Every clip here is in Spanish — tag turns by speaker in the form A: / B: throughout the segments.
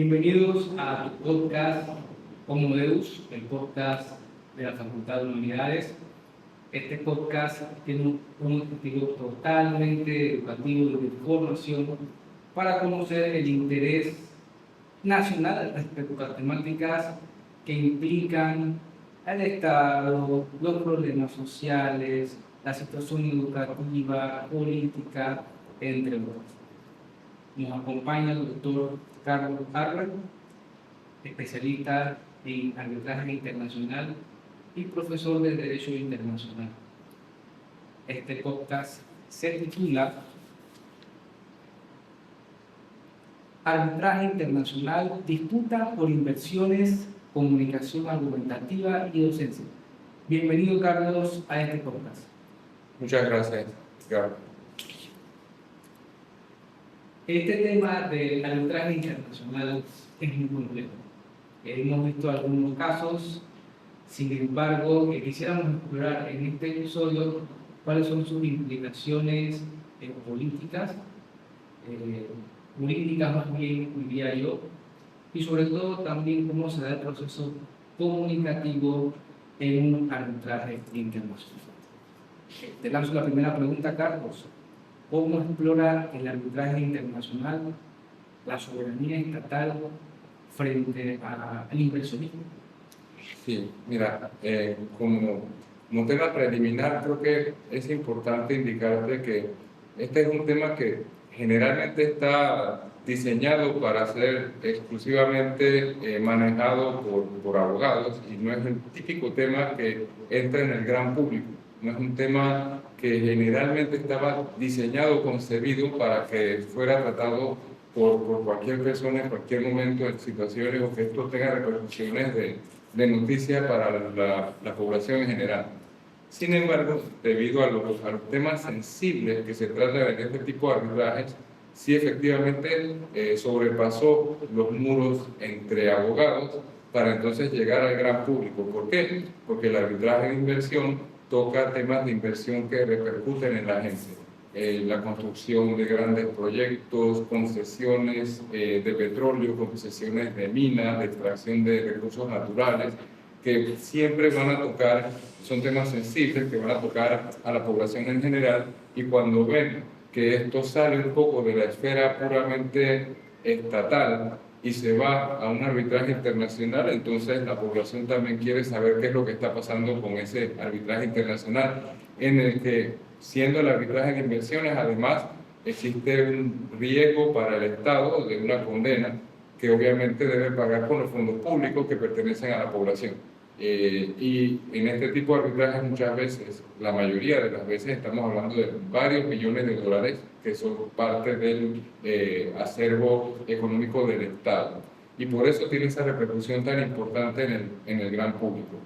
A: Bienvenidos a tu podcast Homo Deus, el podcast de la Facultad de Humanidades. Este podcast tiene un objetivo totalmente educativo y de formación para conocer el interés nacional respecto a temáticas que implican al Estado, los problemas sociales, la situación educativa, política, entre otros. Nos acompaña el doctor Carlos Harvard, especialista en arbitraje internacional y profesor de Derecho Internacional. Este podcast se titula Arbitraje Internacional, disputa por inversiones, comunicación argumentativa y docencia. Bienvenido, Carlos, a este podcast.
B: Muchas gracias, Edgar.
A: Este tema del arbitraje internacional es muy complejo. Hemos visto algunos casos, sin embargo, quisiéramos explorar en este episodio cuáles son sus implicaciones políticas, jurídicas más bien, diría yo, y sobre todo también cómo se da el proceso comunicativo en un arbitraje internacional. Te lanzo la primera pregunta, Carlos. ¿Cómo explora el arbitraje internacional la soberanía estatal frente al inversionismo?
B: Sí, mira, como tema preliminar creo que es importante indicarte que este es un tema que generalmente está diseñado para ser exclusivamente manejado por abogados y no es el típico tema que entra en el gran público. No es un tema que generalmente estaba diseñado, concebido para que fuera tratado por cualquier persona en cualquier momento de situaciones o que esto tenga repercusiones de noticias para la población en general. Sin embargo, debido a los temas sensibles que se tratan en este tipo de arbitrajes, sí efectivamente sobrepasó los muros entre abogados para entonces llegar al gran público. ¿Por qué? Porque el arbitraje de inversión toca temas de inversión que repercuten en la gente. La construcción de grandes proyectos, concesiones de petróleo, concesiones de minas, de extracción de recursos naturales, que siempre van a tocar, son temas sensibles que van a tocar a la población en general, y cuando ven que esto sale un poco de la esfera puramente estatal y se va a un arbitraje internacional, entonces la población también quiere saber qué es lo que está pasando con ese arbitraje internacional, en el que, siendo el arbitraje de inversiones, además existe un riesgo para el Estado de una condena que obviamente debe pagar con los fondos públicos que pertenecen a la población. Y en este tipo de arbitrajes muchas veces, la mayoría de las veces, estamos hablando de varios millones de dólares que son parte del acervo económico del Estado. Y por eso tiene esa repercusión tan importante en el gran público.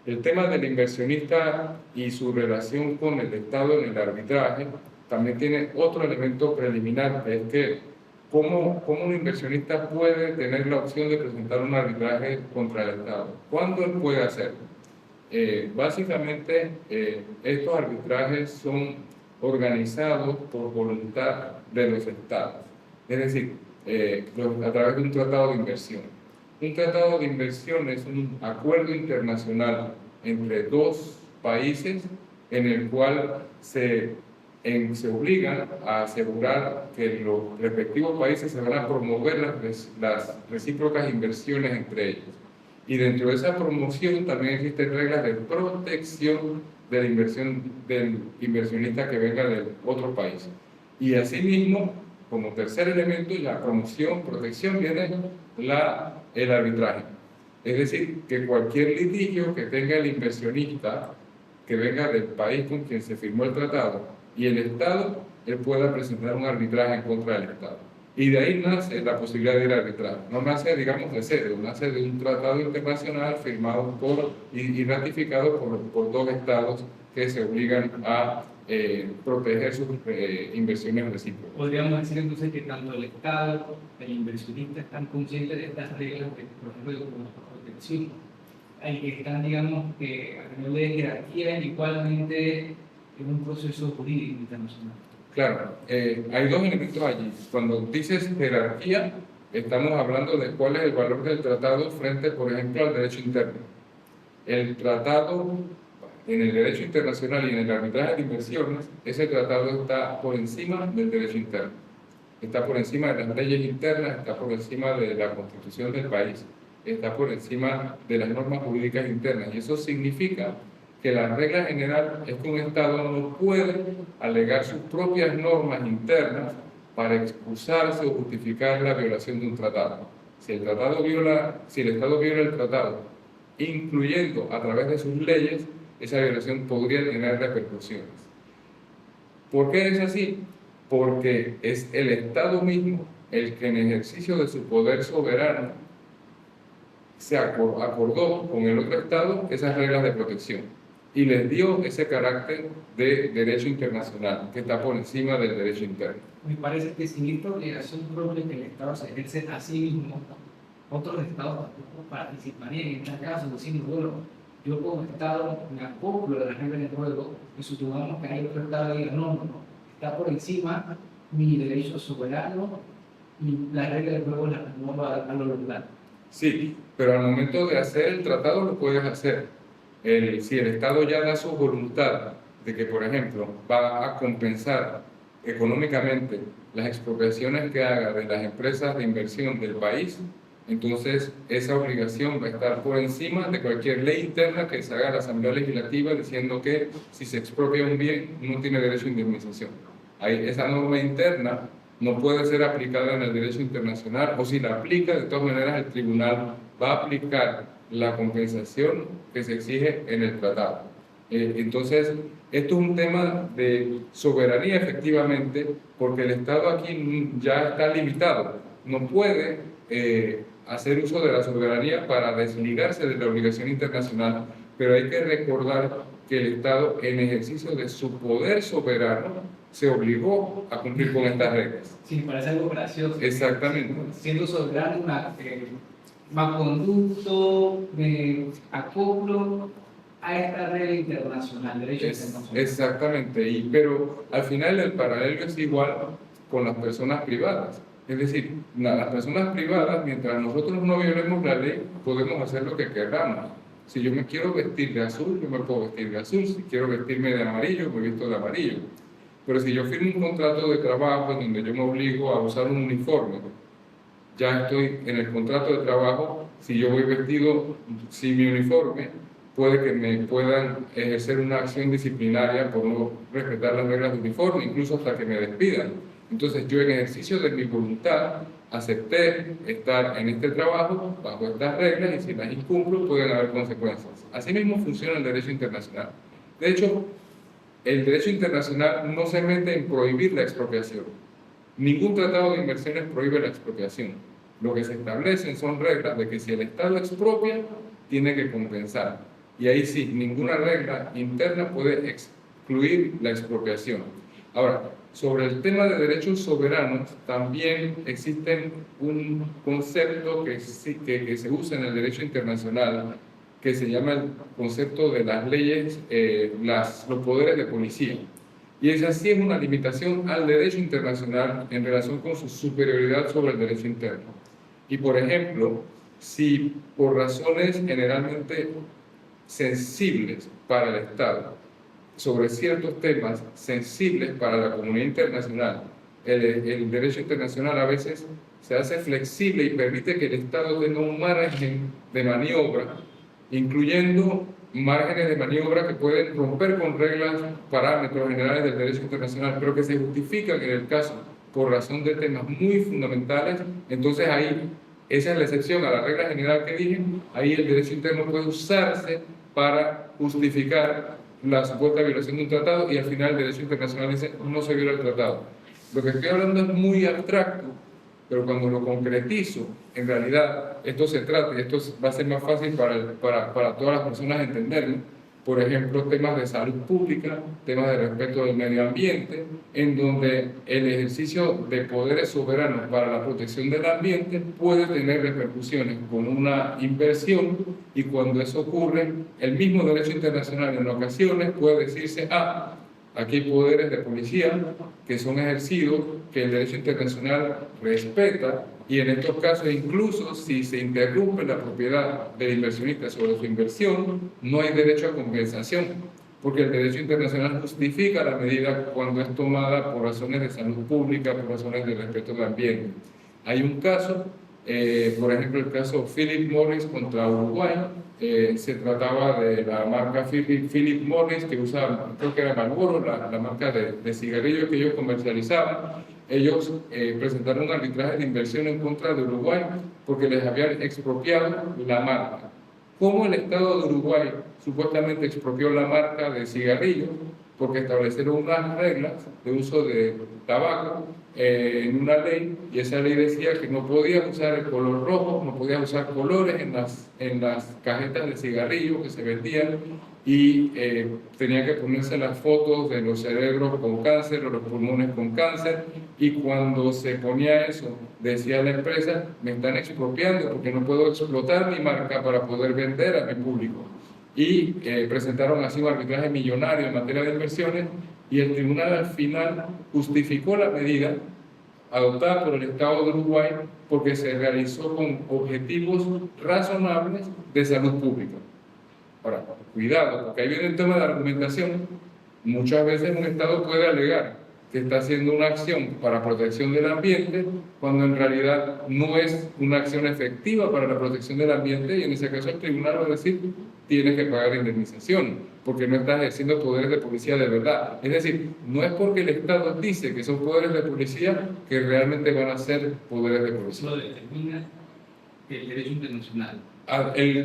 B: El tema del inversionista y su relación con el Estado en el arbitraje también tiene otro elemento preliminar, que es que ¿cómo un inversionista puede tener la opción de presentar un arbitraje contra el Estado? ¿Cuándo él puede hacerlo? Básicamente, estos arbitrajes son organizados por voluntad de los Estados, es decir, a través de un tratado de inversión. Un tratado de inversión es un acuerdo internacional entre dos países en el cual se obligan a asegurar que los respectivos países se van a promover las recíprocas inversiones entre ellos. Y dentro de esa promoción también existen reglas de protección de la inversión del inversionista que venga de otro país. Y asimismo, como tercer elemento, la promoción, protección, viene el arbitraje. Es decir, que cualquier litigio que tenga el inversionista que venga del país con quien se firmó el tratado y el Estado, él pueda presentar un arbitraje en contra del Estado. Y de ahí nace la posibilidad de ir a arbitrar. No nace, digamos, de cero, nace de un tratado internacional firmado y ratificado por dos Estados que se obligan a proteger sus inversiones recíprocas.
A: Podríamos decir entonces que tanto el Estado, el inversionista están conscientes de estas reglas de protección, y que están, digamos, a nivel de jerarquía igualmente en un proceso jurídico internacional.
B: Claro, hay dos elementos allí. Cuando dices jerarquía, estamos hablando de cuál es el valor del tratado frente, por ejemplo, al derecho interno. El tratado, en el derecho internacional y en el arbitraje de inversiones, ese tratado está por encima del derecho interno. Está por encima de las leyes internas, está por encima de la constitución del país, está por encima de las normas jurídicas internas. Y eso significa que la regla general es que un Estado no puede alegar sus propias normas internas para excusarse o justificar la violación de un tratado. Si el Estado viola el tratado, incluyendo a través de sus leyes, esa violación podría tener repercusiones. ¿Por qué es así? Porque es el Estado mismo el que en ejercicio de su poder soberano se acordó con el otro Estado esas reglas de protección y les dio ese carácter de derecho internacional que está por encima del derecho interno.
A: Me parece que sin esta obligación propia que el Estado se ejerce a sí mismo, otros Estados tampoco participarían en este caso, diciendo, bueno, yo como Estado me acoplo de las reglas del juego, y supongamos que hay otro Estado que diga, no, está por encima mi derecho soberano y las reglas del juego las pongo a lo local.
B: Sí, pero al momento de hacer el tratado lo puedes hacer. Si el Estado ya da su voluntad de que, por ejemplo, va a compensar económicamente las expropiaciones que haga de las empresas de inversión del país, entonces esa obligación va a estar por encima de cualquier ley interna que se haga en la Asamblea Legislativa diciendo que si se expropia un bien no tiene derecho a indemnización. Esa norma interna no puede ser aplicada en el derecho internacional, o si la aplica, de todas maneras el tribunal va a aplicar la compensación que se exige en el tratado. Entonces, esto es un tema de soberanía efectivamente, porque el Estado aquí ya está limitado, no puede hacer uso de la soberanía para desligarse de la obligación internacional, pero hay que recordar que el Estado, en ejercicio de su poder soberano, se obligó a cumplir con estas reglas.
A: Sí, me parece algo gracioso.
B: Exactamente.
A: Siendo soberano, más conducto, me acoplo a esta regla internacional, derecho internacional.
B: Exactamente, pero al final el paralelo es igual con las personas privadas. Es decir, las personas privadas, mientras nosotros no violemos la ley, podemos hacer lo que queramos. Si yo me quiero vestir de azul, yo me puedo vestir de azul. Si quiero vestirme de amarillo, me visto de amarillo. Pero si yo firmo un contrato de trabajo en donde yo me obligo a usar un uniforme, ya estoy en el contrato de trabajo. Si yo voy vestido sin mi uniforme, puede que me puedan ejercer una acción disciplinaria por no respetar las reglas de uniforme, incluso hasta que me despidan. Entonces yo, en ejercicio de mi voluntad, acepté estar en este trabajo bajo estas reglas, y si las incumplo pueden haber consecuencias. Así mismo funciona el derecho internacional. De hecho, el derecho internacional no se mete en prohibir la expropiación. Ningún tratado de inversiones prohíbe la expropiación. Lo que se establecen son reglas de que si el Estado expropia, tiene que compensar. Y ahí sí, ninguna regla interna puede excluir la expropiación. Ahora, sobre el tema de derechos soberanos, también existe un concepto que se usa en el derecho internacional, que se llama el concepto de las leyes, los poderes de policía. Y esa sí es una limitación al derecho internacional en relación con su superioridad sobre el derecho interno. Y, por ejemplo, si por razones generalmente sensibles para el Estado, sobre ciertos temas sensibles para la comunidad internacional, el derecho internacional a veces se hace flexible y permite que el Estado tenga un margen de maniobra, incluyendo márgenes de maniobra que pueden romper con reglas, parámetros generales del derecho internacional, pero que se justifican en el caso por razón de temas muy fundamentales. Entonces ahí, esa es la excepción a la regla general que dije, ahí el derecho interno puede usarse para justificar la supuesta violación de un tratado, y al final el derecho internacional dice no se viola el tratado. Lo que estoy hablando es muy abstracto, pero cuando lo concretizo, en realidad esto se trata, y esto va a ser más fácil para todas las personas entenderlo. Por ejemplo, temas de salud pública, temas de respeto del medio ambiente, en donde el ejercicio de poderes soberanos para la protección del ambiente puede tener repercusiones con una inversión, y cuando eso ocurre, el mismo derecho internacional en ocasiones puede decirse, aquí hay poderes de policía que son ejercidos, que el derecho internacional respeta, Y en estos casos, incluso si se interrumpe la propiedad del inversionista sobre su inversión, no hay derecho a compensación, porque el derecho internacional justifica la medida cuando es tomada por razones de salud pública, por razones de respeto al ambiente. Hay un caso, por ejemplo, el caso Philip Morris contra Uruguay. Se trataba de la marca Philip Morris, que usaba, creo que era Marlboro, la marca de cigarrillos que ellos comercializaban. Ellos presentaron un arbitraje de inversión en contra de Uruguay porque les habían expropiado la marca. ¿Cómo el Estado de Uruguay supuestamente expropió la marca de cigarrillos? Porque establecieron unas reglas de uso de tabaco en una ley, y esa ley decía que no podías usar el color rojo, no podías usar colores en las cajetas de cigarrillos que se vendían, y tenía que ponerse las fotos de los cerebros con cáncer o los pulmones con cáncer, y cuando se ponía eso, decía la empresa, me están expropiando porque no puedo explotar mi marca para poder vender a mi público. Y presentaron así un arbitraje millonario en materia de inversiones, y el tribunal al final justificó la medida adoptada por el Estado de Uruguay porque se realizó con objetivos razonables de salud pública. Ahora, cuidado, porque ahí viene el tema de la argumentación. Muchas veces un Estado puede alegar que está haciendo una acción para protección del ambiente cuando en realidad no es una acción efectiva para la protección del ambiente, y en ese caso el tribunal va a decir tienes que pagar indemnización porque no estás ejerciendo poderes de policía de verdad. Es decir, no es porque el Estado dice que son poderes de policía que realmente van a ser poderes de policía.
A: Eso lo determina el derecho internacional.
B: El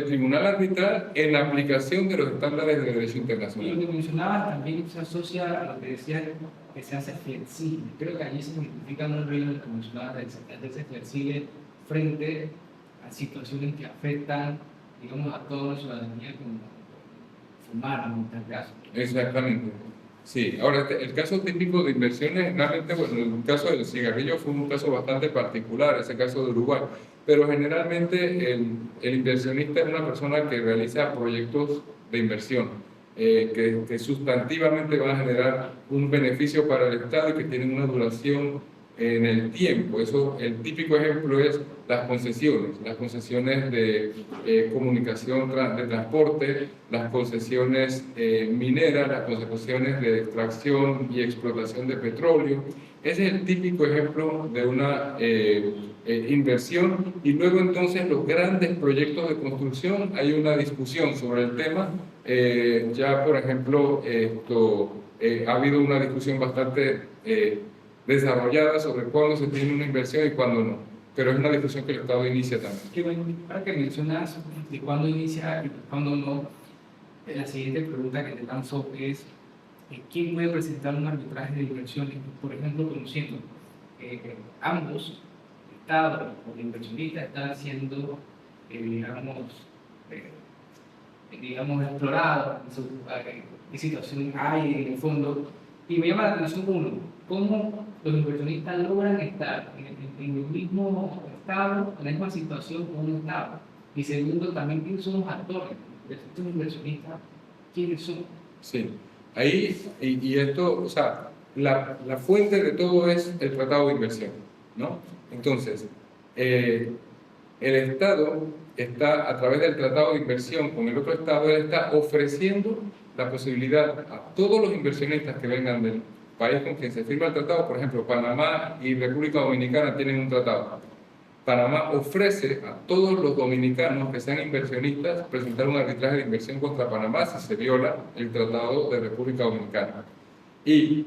B: tribunal arbitral en la aplicación de los estándares de derecho internacional.
A: Y lo que mencionabas también se asocia a lo que decías que se hace flexible. Creo que allí se identifica un regla que mencionabas de hacerse flexible frente a situaciones que afectan, digamos, a toda la ciudadanía, como fumar en tal caso.
B: Exactamente. Sí, ahora el caso típico de inversiones, realmente, bueno, el caso del cigarrillo fue un caso bastante particular, ese caso de Uruguay, pero generalmente el inversionista es una persona que realiza proyectos de inversión, que sustantivamente van a generar un beneficio para el Estado y que tienen una duración en el tiempo. Eso, el típico ejemplo es las concesiones de comunicación, de transporte, las concesiones mineras, las concesiones de extracción y explotación de petróleo. Ese es el típico ejemplo de una inversión. Y luego entonces los grandes proyectos de construcción, hay una discusión sobre el tema. Ya por ejemplo ha habido una discusión bastante desarrollada sobre cuándo se tiene una inversión y cuándo no, pero es una discusión que el Estado inicia también.
A: Qué bueno, ahora que mencionas de cuándo inicia y cuándo no, la siguiente pregunta que te lanzo es ¿quién puede presentar un arbitraje de inversiones? Por ejemplo, conociendo que ambos, el Estado o el inversionista, están siendo, digamos, explorados, qué situación hay en el fondo. Y me llama la atención uno, cómo los inversionistas logran estar en el mismo estado, en la misma situación como un estado. Y segundo, también quiénes son los actores de estos inversionistas, quiénes son.
B: Sí, ahí, y esto, o sea, la fuente de todo es el tratado de inversión, ¿no? Entonces, el Estado está, a través del tratado de inversión con el otro Estado, él está ofreciendo la posibilidad a todos los inversionistas que vengan del país con quien se firma el tratado. Por ejemplo, Panamá y República Dominicana tienen un tratado. Panamá ofrece a todos los dominicanos que sean inversionistas presentar un arbitraje de inversión contra Panamá si se viola el tratado de República Dominicana. Y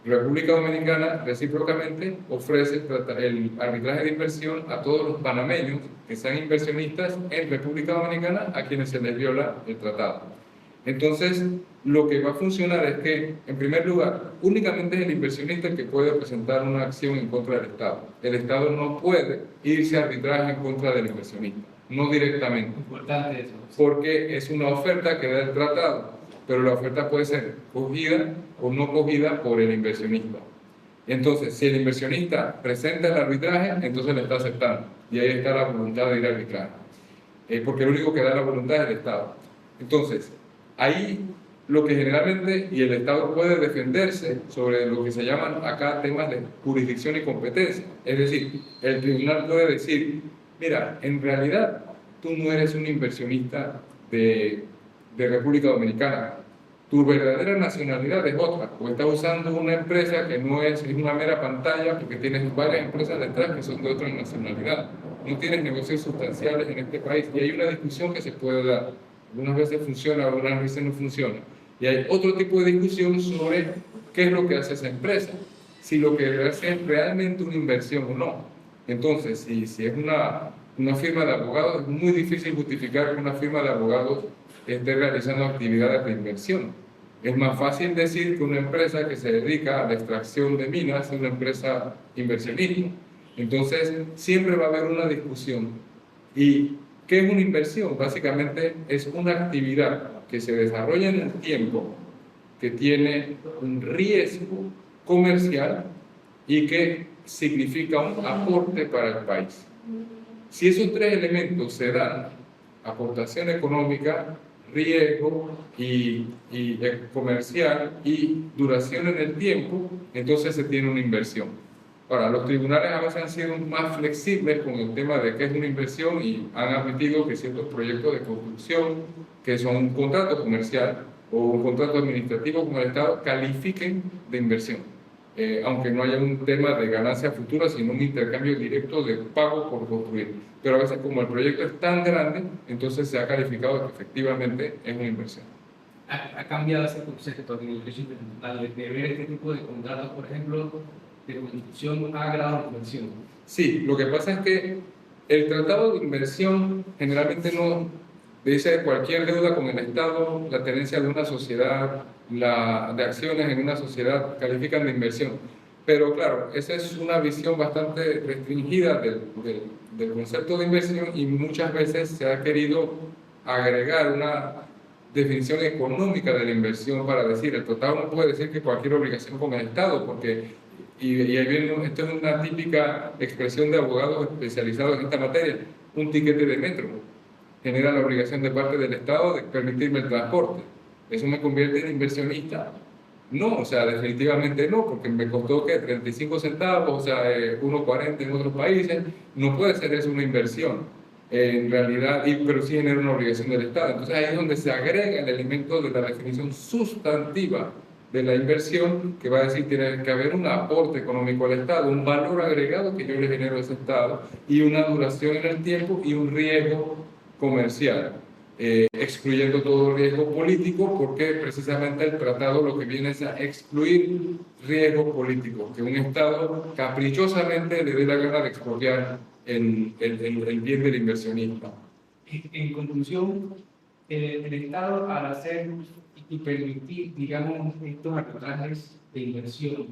B: República Dominicana recíprocamente ofrece el arbitraje de inversión a todos los panameños que sean inversionistas en República Dominicana a quienes se les viola el tratado. Entonces, lo que va a funcionar es que, en primer lugar, únicamente es el inversionista el que puede presentar una acción en contra del Estado. El Estado no puede irse a arbitraje en contra del inversionista, no directamente.
A: Importante eso.
B: Porque es una oferta que da el tratado, pero la oferta puede ser cogida o no cogida por el inversionista. Entonces, si el inversionista presenta el arbitraje, entonces le está aceptando. Y ahí está la voluntad de ir a arbitraje. Porque el único que da la voluntad es el Estado. Entonces, ahí lo que generalmente, y el Estado puede defenderse sobre lo que se llaman acá temas de jurisdicción y competencia. Es decir, el tribunal puede decir, mira, en realidad tú no eres un inversionista de República Dominicana, tu verdadera nacionalidad es otra, o estás usando una empresa que no es una mera pantalla porque tienes varias empresas detrás que son de otra nacionalidad. No tienes negocios sustanciales en este país y hay una discusión que se puede dar. Algunas veces funciona, algunas veces no funciona. Y hay otro tipo de discusión sobre qué es lo que hace esa empresa, si lo que hace es realmente una inversión o no. Entonces, si es una firma de abogados, es muy difícil justificar que una firma de abogados esté realizando actividades de inversión. Es más fácil decir que una empresa que se dedica a la extracción de minas es una empresa inversionista. Entonces, siempre va a haber una discusión. ¿Y qué es una inversión? Básicamente es una actividad que se desarrolla en el tiempo, que tiene un riesgo comercial y que significa un aporte para el país. Si esos tres elementos se dan, aportación económica, riesgo y comercial y duración en el tiempo, entonces se tiene una inversión. Ahora, los tribunales a veces han sido más flexibles con el tema de qué es una inversión y han admitido que ciertos proyectos de construcción, que son un contrato comercial o un contrato administrativo con el Estado, califiquen de inversión. Aunque no haya un tema de ganancia futura, sino un intercambio directo de pago por construir. Pero a veces como el proyecto es tan grande, entonces se ha calificado que efectivamente es una inversión.
A: ¿Ha cambiado ese concepto de ver este tipo de contratos, por ejemplo, de construcción a grado de inversión?
B: Sí, lo que pasa es que el tratado de inversión generalmente no dice cualquier deuda con el Estado, la tenencia de una sociedad, de acciones en una sociedad califican de inversión. Pero claro, esa es una visión bastante restringida del concepto de inversión y muchas veces se ha querido agregar una definición económica de la inversión para decir, el tratado no puede decir que cualquier obligación con el Estado, porque, y ahí viene, esto es una típica expresión de abogados especializados en esta materia, un tiquete de metro genera la obligación de parte del Estado de permitirme el transporte. ¿Eso me convierte en inversionista? No, o sea, definitivamente no, porque me costó que 35 centavos, o sea, 1,40 en otros países, no puede ser eso una inversión, en realidad, pero sí genera una obligación del Estado. Entonces ahí es donde se agrega el elemento de la definición sustantiva de la inversión, que va a decir que tiene que haber un aporte económico al Estado, un valor agregado que yo le genero a ese Estado, y una duración en el tiempo y un riesgo comercial. Excluyendo todo riesgo político, porque precisamente el tratado lo que viene es a excluir riesgo político, que un Estado caprichosamente le dé la gana de expropiar el bien del inversionista.
A: En conclusión, el Estado al hacer y permitir, digamos, estos arbitrajes de inversión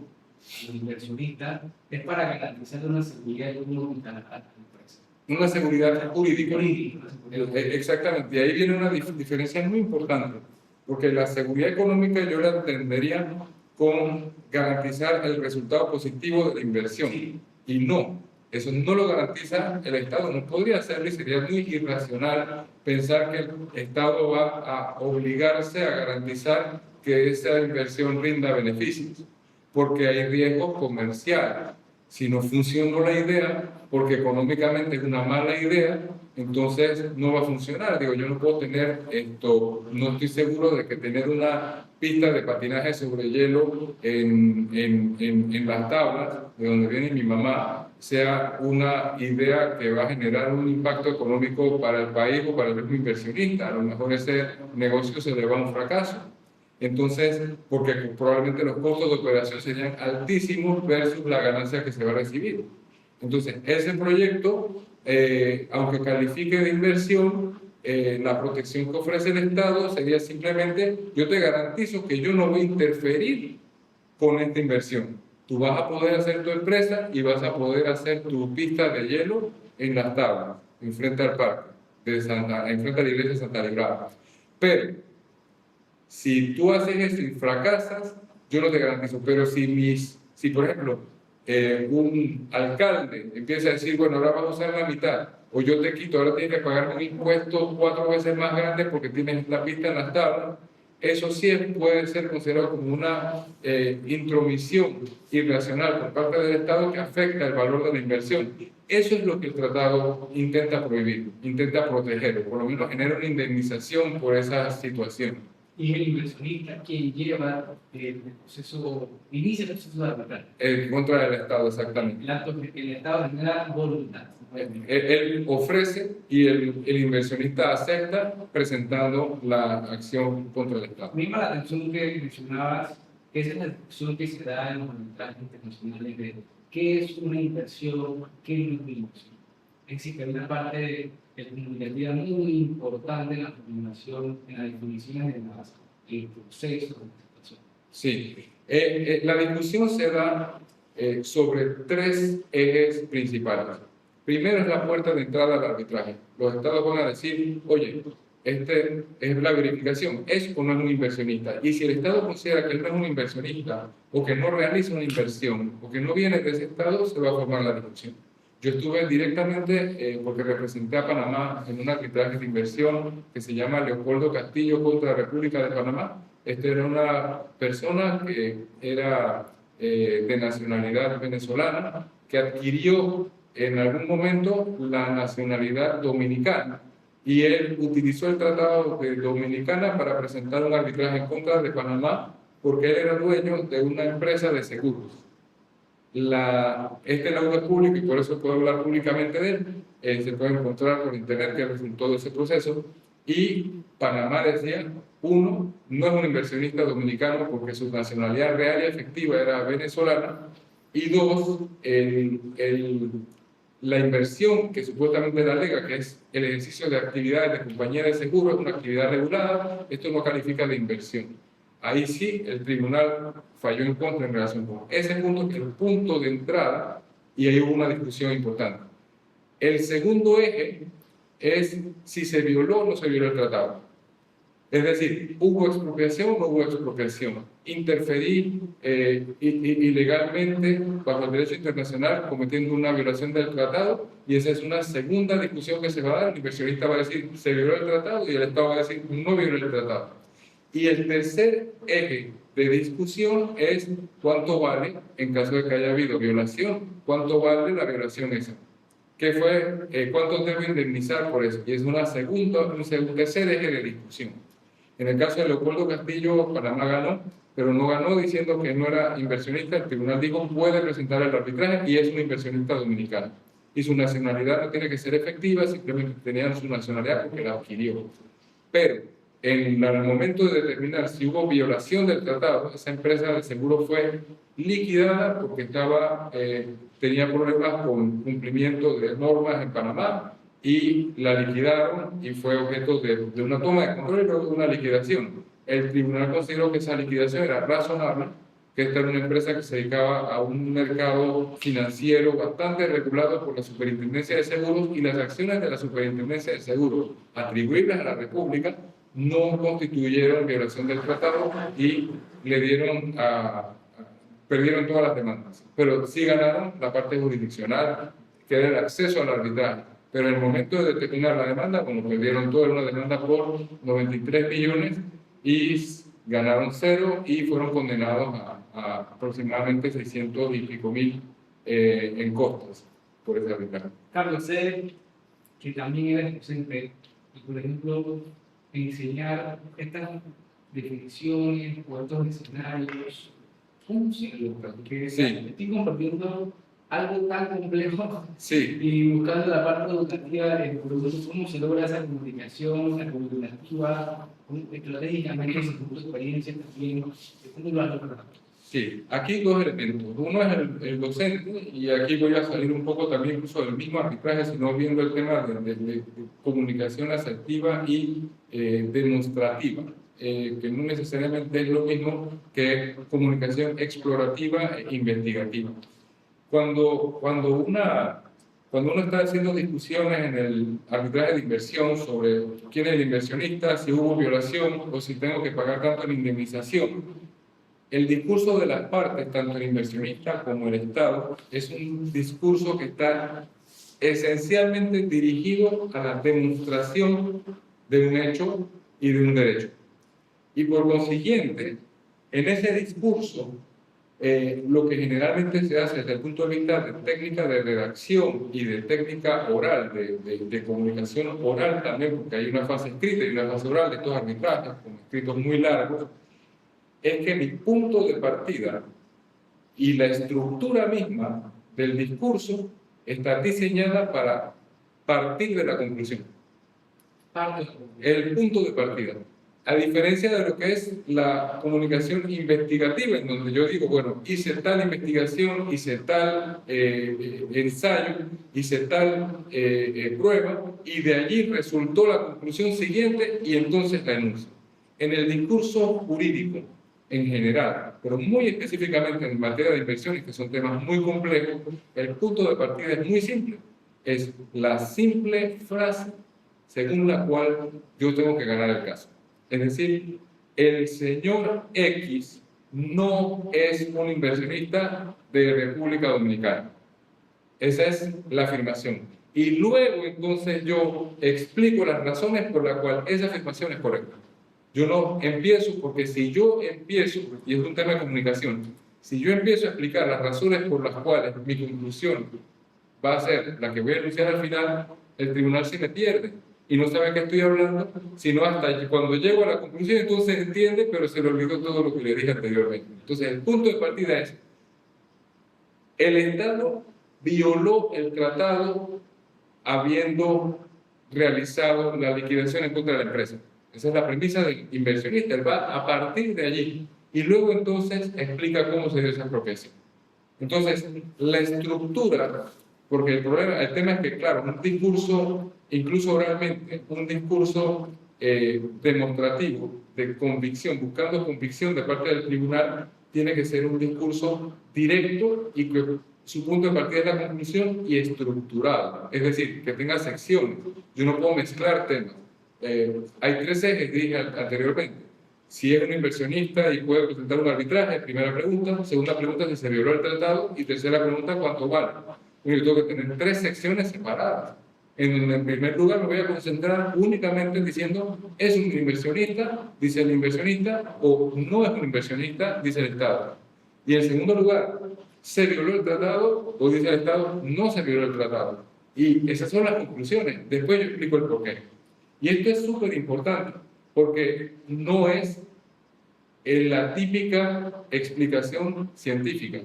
A: al inversionista es para garantizar una seguridad económica a la empresa.
B: Una seguridad jurídica. Exactamente, y ahí viene una diferencia muy importante, porque la seguridad económica yo la entendería con garantizar el resultado positivo de la inversión, y no, eso no lo garantiza el Estado, no podría hacerlo y sería muy irracional pensar que el Estado va a obligarse a garantizar que esa inversión rinda beneficios, porque hay riesgo comercial. Si no funcionó la idea, porque económicamente es una mala idea, entonces no va a funcionar. Digo, yo no puedo tener esto, no estoy seguro de que tener una pista de patinaje sobre hielo en las tablas, de donde viene mi mamá, sea una idea que va a generar un impacto económico para el país o para el mismo inversionista. A lo mejor ese negocio se le va a un fracaso. Entonces, porque probablemente los costos de operación serían altísimos versus la ganancia que se va a recibir. Entonces, ese proyecto, aunque califique de inversión, la protección que ofrece el Estado sería simplemente, yo te garantizo que yo no voy a interferir con esta inversión. Tú vas a poder hacer tu empresa y vas a poder hacer tu pista de hielo en las tablas, enfrente al parque, enfrente a la iglesia de Santa Librada. Pero, si tú haces eso y fracasas, yo no te garantizo. Pero si por ejemplo, un alcalde empieza a decir, bueno, ahora vamos a usar la mitad, o yo te quito, ahora tienes que pagar un impuesto 4 veces más grande porque tienes la pista en las tablas, eso sí puede ser considerado como una intromisión irracional por parte del Estado que afecta el valor de la inversión. Eso es lo que el tratado intenta prohibir, intenta proteger, o por lo menos genera una indemnización por esa situación.
A: Y el inversionista quien lleva el proceso, inicia el proceso de arbitraje.
B: Contra el Estado, exactamente.
A: El Estado genera voluntad.
B: Él ofrece y el inversionista acepta presentando la acción contra el Estado.
A: Me llama la atención que mencionabas que esa es la discusión que se da en los arbitrajes internacionales de qué es una inversión, qué no es una inversión. Es decir, que hay una parte comunicativa muy importante en la formulación, en las definiciones de el proceso de la situación.
B: Sí, la discusión se da sobre tres ejes principales. Primero es la puerta de entrada al arbitraje. Los estados van a decir, oye, este es la verificación, ¿es o no es un inversionista? Y si el estado considera que él no es un inversionista, o que no realiza una inversión, o que no viene de ese estado, se va a formar la discusión. Yo estuve directamente, porque representé a Panamá en un arbitraje de inversión que se llama Leopoldo Castillo contra la República de Panamá. Este era una persona que era de nacionalidad venezolana, que adquirió en algún momento la nacionalidad dominicana. Y él utilizó el Tratado de Dominicana para presentar un arbitraje en contra de Panamá, porque él era dueño de una empresa de seguros. Este laudo es público y por eso puedo hablar públicamente de él. Se puede encontrar por internet que resultó de ese proceso. Y Panamá decía, uno, no es un inversionista dominicano porque su nacionalidad real y efectiva era venezolana. Y dos, la inversión que supuestamente la alega, que es el ejercicio de actividades de compañía de seguro, es una actividad regulada, esto no califica de inversión. Ahí sí el tribunal falló en contra en relación con ese punto, el punto de entrada, y ahí hubo una discusión importante. El segundo eje es si se violó o no se violó el tratado. Es decir, ¿hubo expropiación o no hubo expropiación? Interferí ilegalmente bajo el derecho internacional cometiendo una violación del tratado, y esa es una segunda discusión que se va a dar. El inversionista va a decir, se violó el tratado, y el Estado va a decir, no violó el tratado. Y el tercer eje de discusión es cuánto vale, en caso de que haya habido violación, cuánto vale la violación esa. ¿Qué fue? ¿Cuánto debo indemnizar por eso? Y es un tercer eje de discusión. En el caso de Leopoldo Castillo, Panamá ganó, pero no ganó diciendo que no era inversionista. El tribunal dijo, puede presentar el arbitraje y es un inversionista dominicano. Y su nacionalidad no tiene que ser efectiva, simplemente tenía su nacionalidad porque la adquirió. Pero en el momento de determinar si hubo violación del tratado, esa empresa de seguro fue liquidada porque tenía problemas con cumplimiento de normas en Panamá, y la liquidaron y fue objeto de una toma de control y luego de una liquidación. El tribunal consideró que esa liquidación era razonable, que esta era una empresa que se dedicaba a un mercado financiero bastante regulado por la Superintendencia de Seguros, y las acciones de la Superintendencia de Seguros, atribuibles a la República, no constituyeron violación del tratado y perdieron todas las demandas. Pero sí ganaron la parte jurisdiccional, que era el acceso al arbitraje. Pero en el momento de determinar la demanda, como perdieron todo, era una demanda por 93 millones y ganaron 0 y fueron condenados a aproximadamente 600 y pico mil en costas por ese arbitraje.
A: Carlos, sé que también eres docente y, por ejemplo, enseñar estas definiciones o estos escenarios, ¿cómo se logra? Porque
B: sí,
A: estoy compartiendo algo tan complejo,
B: sí,
A: y buscando la parte educativa, cómo se logra esa comunicación, la comunicativa, estratégicamente, según tu experiencia también, ¿cómo lo has logrado?
B: Sí, aquí dos elementos. Uno es el docente, y aquí voy a salir un poco también incluso del mismo arbitraje, sino viendo el tema de comunicación asertiva y demostrativa, que no necesariamente es lo mismo que comunicación explorativa e investigativa. Cuando uno está haciendo discusiones en el arbitraje de inversión sobre quién es el inversionista, si hubo violación o si tengo que pagar tanto en indemnización, el discurso de las partes, tanto el inversionista como el Estado, es un discurso que está esencialmente dirigido a la demostración de un hecho y de un derecho. Y por consiguiente, en ese discurso, lo que generalmente se hace desde el punto de vista de técnica de redacción y de técnica oral, de comunicación oral también, porque hay una fase escrita y una fase oral de estos arbitrajes, con escritos muy largos, es que mi punto de partida y la estructura misma del discurso está diseñada para partir de la conclusión. El punto de partida. A diferencia de lo que es la comunicación investigativa, en donde yo digo, bueno, hice tal investigación, hice tal ensayo, hice tal prueba, y de allí resultó la conclusión siguiente y entonces la enuncio. En el discurso jurídico, en general, pero muy específicamente en materia de inversiones, que son temas muy complejos, el punto de partida es muy simple. Es la simple frase según la cual yo tengo que ganar el caso. Es decir, el señor X no es un inversionista de República Dominicana. Esa es la afirmación. Y luego entonces yo explico las razones por las cuales esa afirmación es correcta. Yo no empiezo, porque si yo empiezo, y es un tema de comunicación, si yo empiezo a explicar las razones por las cuales mi conclusión va a ser la que voy a enunciar al final, el tribunal se me pierde y no sabe qué estoy hablando, sino hasta cuando llego a la conclusión, entonces entiende, pero se le olvidó todo lo que le dije anteriormente. Entonces, el punto de partida es, el Estado violó el tratado habiendo realizado la liquidación en contra de la empresa. Esa es la premisa del inversionista. Él va a partir de allí y luego entonces explica cómo se dio esa expropiación. Entonces, la estructura, porque el tema es que, claro, un discurso, incluso oralmente, un discurso demostrativo, de convicción, buscando convicción de parte del tribunal, tiene que ser un discurso directo y que su punto de partida es la conclusión y estructurado, es decir, que tenga secciones. Yo no puedo mezclar temas. Hay tres ejes, dije anteriormente. Si es un inversionista y puede presentar un arbitraje, primera pregunta. Segunda pregunta, si se violó el tratado. Y tercera pregunta, ¿cuánto vale? Yo tengo que tener tres secciones separadas. En primer lugar, me voy a concentrar únicamente diciendo, ¿es un inversionista? Dice el inversionista, o no es un inversionista, dice el Estado. Y en segundo lugar, ¿se violó el tratado? O dice el Estado, no se violó el tratado. Y esas son las conclusiones. Después yo explico el porqué. Y esto es súper importante, porque no es la típica explicación científica,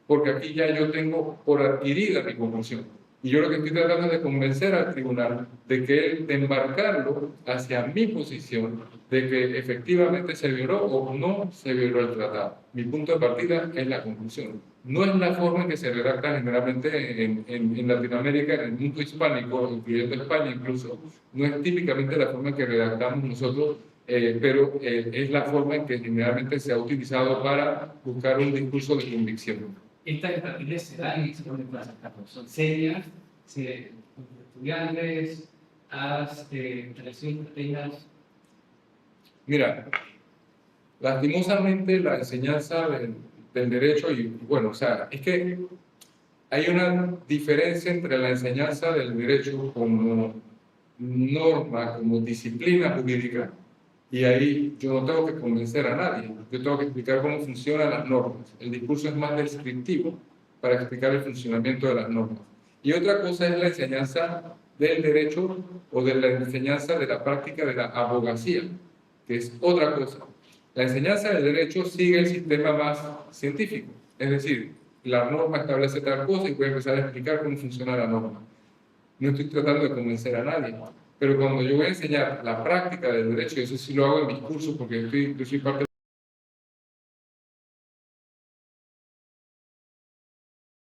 B: porque aquí ya yo tengo por adquirida mi conclusión. Y yo lo que estoy tratando es de convencer al tribunal de que él, de embarcarlo hacia mi posición, de que efectivamente se violó o no se violó el tratado. Mi punto de partida es la conclusión. No es la forma en que se redacta generalmente en Latinoamérica, en el mundo hispánico, incluyendo España incluso. No es típicamente la forma en que redactamos nosotros, pero es la forma en que generalmente se ha utilizado para buscar un discurso de convicción.
A: Estas estrategias se dan y son serias, los estudiantes, las relaciones que tengas.
B: Mira, lastimosamente la enseñanza del derecho, y bueno, o sea, es que hay una diferencia entre la enseñanza del derecho como norma, como disciplina jurídica, y ahí yo no tengo que convencer a nadie, yo tengo que explicar cómo funcionan las normas. El discurso es más descriptivo para explicar el funcionamiento de las normas. Y otra cosa es la enseñanza del derecho o de la enseñanza de la práctica de la abogacía, que es otra cosa. La enseñanza del derecho sigue el sistema más científico, es decir, la norma establece tal cosa y voy a empezar a explicar cómo funciona la norma. No estoy tratando de convencer a nadie. Pero cuando yo voy a enseñar la práctica del derecho, y eso sí lo hago en mis cursos porque yo soy parte